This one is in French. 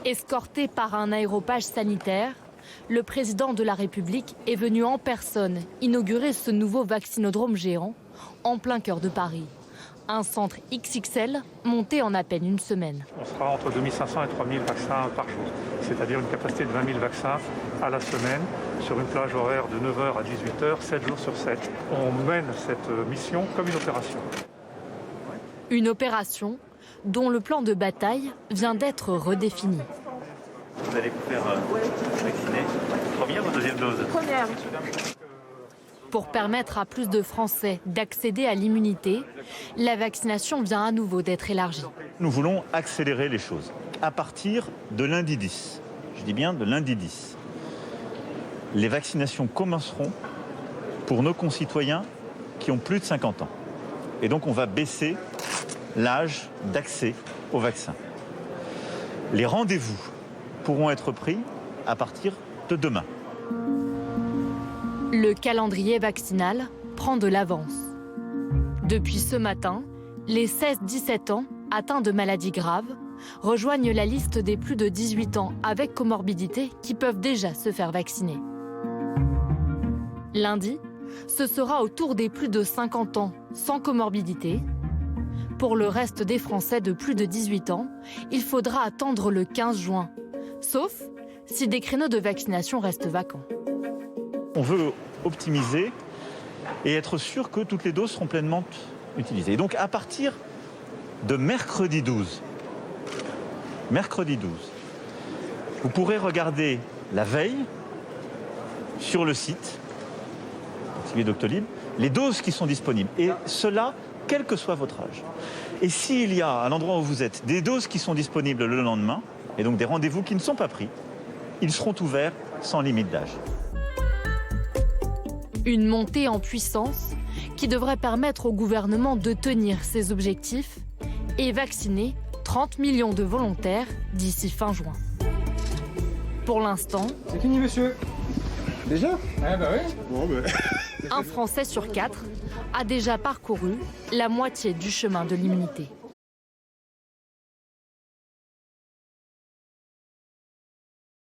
Escorté par un aéropage sanitaire, le président de la République est venu en personne inaugurer ce nouveau vaccinodrome géant en plein cœur de Paris. Un centre XXL monté en à peine une semaine. On sera entre 2500 et 3000 vaccins par jour, c'est-à-dire une capacité de 20 000 vaccins à la semaine sur une plage horaire de 9h à 18h, 7 jours sur 7. On mène cette mission comme une opération. Une opération dont le plan de bataille vient d'être redéfini. Vous allez vous faire vacciner. Première ou deuxième dose? Première. Pour permettre à plus de Français d'accéder à l'immunité, la vaccination vient à nouveau d'être élargie. Nous voulons accélérer les choses. À partir de lundi 10, je dis bien de lundi 10, les vaccinations commenceront pour nos concitoyens qui ont plus de 50 ans. Et donc on va baisser l'âge d'accès au vaccin. Les rendez-vous pourront être pris à partir de demain. Le calendrier vaccinal prend de l'avance. Depuis ce matin, les 16-17 ans atteints de maladies graves rejoignent la liste des plus de 18 ans avec comorbidité qui peuvent déjà se faire vacciner. Lundi, ce sera au tour des plus de 50 ans sans comorbidité. Pour le reste des Français de plus de 18 ans, il faudra attendre le 15 juin, sauf si des créneaux de vaccination restent vacants. On veut optimiser et être sûr que toutes les doses seront pleinement utilisées. Et donc à partir de mercredi 12, vous pourrez regarder la veille sur le site Doctolib les doses qui sont disponibles. Et cela, quel que soit votre âge. Et s'il y a, à l'endroit où vous êtes, des doses qui sont disponibles le lendemain, et donc des rendez-vous qui ne sont pas pris, ils seront ouverts sans limite d'âge. Une montée en puissance qui devrait permettre au gouvernement de tenir ses objectifs et vacciner 30 millions de volontaires d'ici fin juin. Pour l'instant, c'est fini, monsieur. Déjà? Ah bah oui. Bon, bah... un Français sur 4 a déjà parcouru la moitié du chemin de l'immunité.